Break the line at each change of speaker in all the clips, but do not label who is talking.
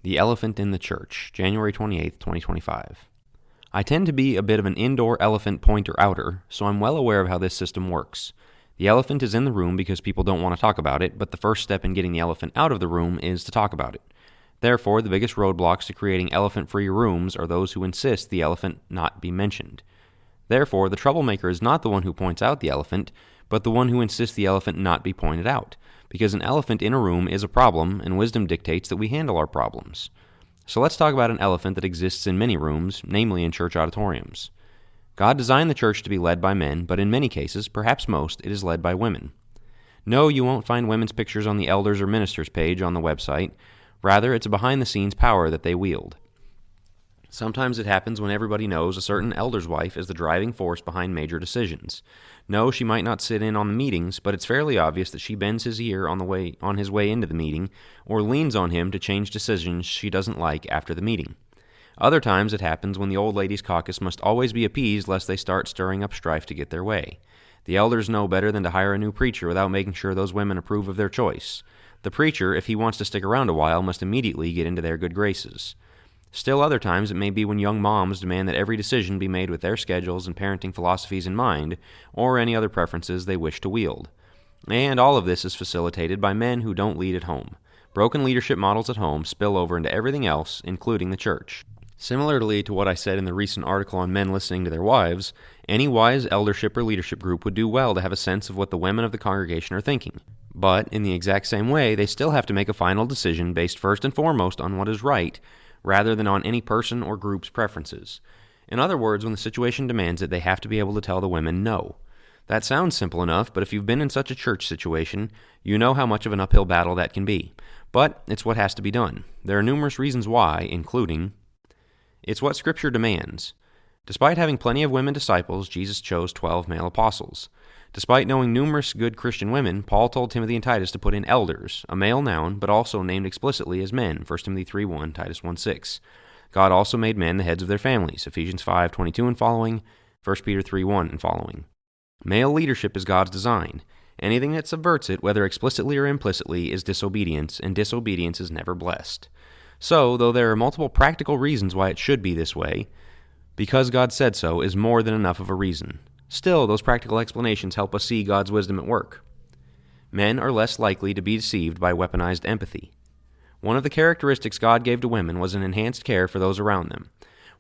The Elephant in the Church, January 28, 2025. I tend to be a bit of an indoor elephant pointer-outer, so I'm well aware of how this system works. The elephant is in the room because people don't want to talk about it, but the first step in getting the elephant out of the room is to talk about it. Therefore, the biggest roadblocks to creating elephant-free rooms are those who insist the elephant not be mentioned. Therefore, the troublemaker is not the one who points out the elephant, but the one who insists the elephant not be pointed out, because an elephant in a room is a problem, and wisdom dictates that we handle our problems. So let's talk about an elephant that exists in many rooms, namely in church auditoriums. God designed the church to be led by men, but in many cases, perhaps most, it is led by women. No, you won't find women's pictures on the elders or ministers page on the website. Rather, it's a behind-the-scenes power that they wield. Sometimes it happens when everybody knows a certain elder's wife is the driving force behind major decisions. No, she might not sit in on the meetings, but it's fairly obvious that she bends his ear on his way into the meeting, or leans on him to change decisions she doesn't like after the meeting. Other times it happens when the old ladies' caucus must always be appeased lest they start stirring up strife to get their way. The elders know better than to hire a new preacher without making sure those women approve of their choice. The preacher, if he wants to stick around a while, must immediately get into their good graces. Still other times it may be when young moms demand that every decision be made with their schedules and parenting philosophies in mind, or any other preferences they wish to wield. And all of this is facilitated by men who don't lead at home. Broken leadership models at home spill over into everything else, including the church. Similarly to what I said in the recent article on men listening to their wives, any wise eldership or leadership group would do well to have a sense of what the women of the congregation are thinking. But, in the exact same way, they still have to make a final decision based first and foremost on what is right, rather than on any person or group's preferences. In other words, when the situation demands it, they have to be able to tell the women no. That sounds simple enough, but if you've been in such a church situation, you know how much of an uphill battle that can be. But it's what has to be done. There are numerous reasons why, including, it's what Scripture demands. Despite having plenty of women disciples, Jesus chose 12 male apostles. Despite knowing numerous good Christian women, Paul told Timothy and Titus to put in elders, a male noun, but also named explicitly as men, 1 Timothy 3:1, Titus 1:6. God also made men the heads of their families, Ephesians 5:22 and following, 1 Peter 3:1 and following. Male leadership is God's design. Anything that subverts it, whether explicitly or implicitly, is disobedience, and disobedience is never blessed. So, though there are multiple practical reasons why it should be this way, because God said so is more than enough of a reason. Still, those practical explanations help us see God's wisdom at work. Men are less likely to be deceived by weaponized empathy. One of the characteristics God gave to women was an enhanced care for those around them.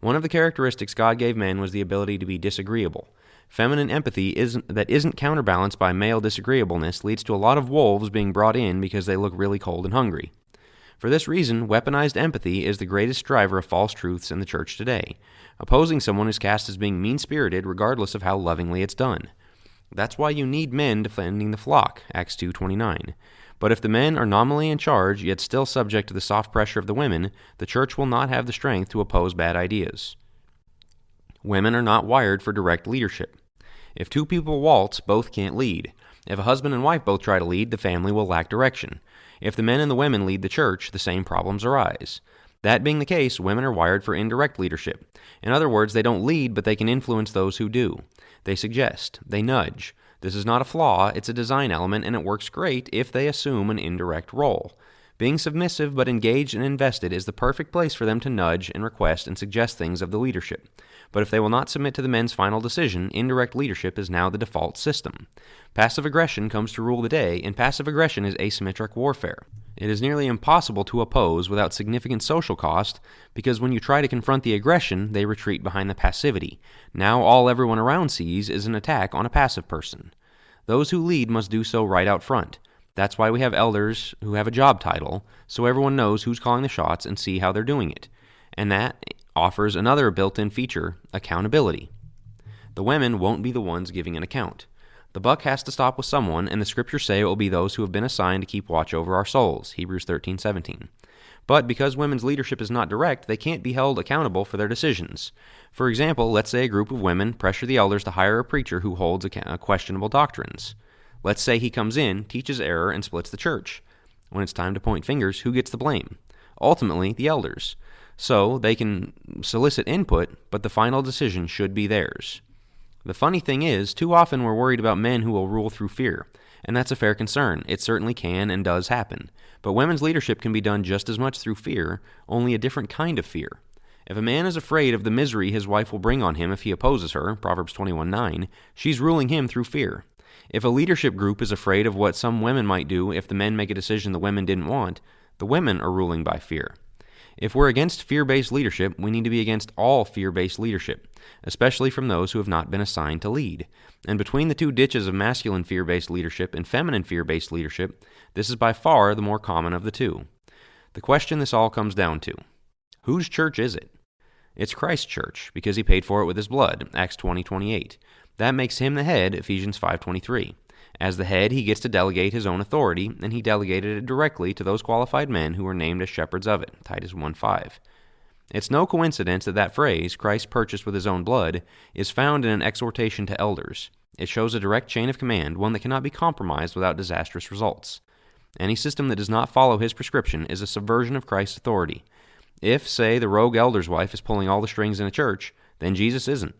One of the characteristics God gave men was the ability to be disagreeable. Feminine empathy that isn't counterbalanced by male disagreeableness leads to a lot of wolves being brought in because they look really cold and hungry. For this reason, weaponized empathy is the greatest driver of false truths in the church today. Opposing someone is cast as being mean-spirited regardless of how lovingly it's done. That's why you need men defending the flock, Acts 2:29. But if the men are nominally in charge, yet still subject to the soft pressure of the women, the church will not have the strength to oppose bad ideas. Women are not wired for direct leadership. If two people waltz, both can't lead. If a husband and wife both try to lead, the family will lack direction. If the men and the women lead the church, the same problems arise. That being the case, women are wired for indirect leadership. In other words, they don't lead, but they can influence those who do. They suggest. They nudge. This is not a flaw, it's a design element, and it works great if they assume an indirect role. Being submissive but engaged and invested is the perfect place for them to nudge and request and suggest things of the leadership. But if they will not submit to the men's final decision, indirect leadership is now the default system. Passive aggression comes to rule the day, and passive aggression is asymmetric warfare. It is nearly impossible to oppose without significant social cost, because when you try to confront the aggression, they retreat behind the passivity. Now all everyone around sees is an attack on a passive person. Those who lead must do so right out front. That's why we have elders who have a job title, so everyone knows who's calling the shots and see how they're doing it. And that offers another built-in feature, accountability. The women won't be the ones giving an account. The buck has to stop with someone, and the scriptures say it will be those who have been assigned to keep watch over our souls, Hebrews 13:17. But because women's leadership is not direct, they can't be held accountable for their decisions. For example, let's say a group of women pressure the elders to hire a preacher who holds questionable doctrines. Let's say he comes in, teaches error, and splits the church. When it's time to point fingers, who gets the blame? Ultimately, the elders. So they can solicit input, but the final decision should be theirs. The funny thing is, too often we're worried about men who will rule through fear, and that's a fair concern. It certainly can and does happen. But women's leadership can be done just as much through fear, only a different kind of fear. If a man is afraid of the misery his wife will bring on him if he opposes her, Proverbs 21:9, she's ruling him through fear. If a leadership group is afraid of what some women might do if the men make a decision the women didn't want, the women are ruling by fear. If we're against fear-based leadership, we need to be against all fear-based leadership, especially from those who have not been assigned to lead. And between the two ditches of masculine fear-based leadership and feminine fear-based leadership, this is by far the more common of the two. The question this all comes down to: whose church is it? It's Christ's church, because he paid for it with his blood, Acts 20:28. That makes him the head, Ephesians 5:23. As the head, he gets to delegate his own authority, and he delegated it directly to those qualified men who were named as shepherds of it, Titus 1:5. It's no coincidence that phrase, Christ purchased with his own blood, is found in an exhortation to elders. It shows a direct chain of command, one that cannot be compromised without disastrous results. Any system that does not follow his prescription is a subversion of Christ's authority. If, say, the rogue elder's wife is pulling all the strings in a church, then Jesus isn't.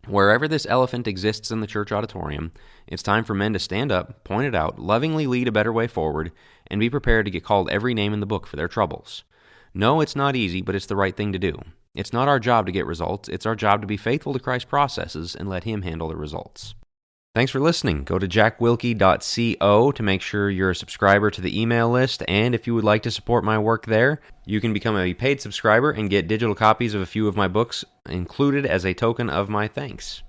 Wherever this elephant exists in the church auditorium, it's time for men to stand up, point it out, lovingly lead a better way forward, and be prepared to get called every name in the book for their troubles. No, it's not easy, but it's the right thing to do. It's not our job to get results. It's our job to be faithful to Christ's processes and let him handle the results. Thanks for listening. Go to jackwilkie.co to make sure you're a subscriber to the email list, and if you would like to support my work there, you can become a paid subscriber and get digital copies of a few of my books included as a token of my thanks.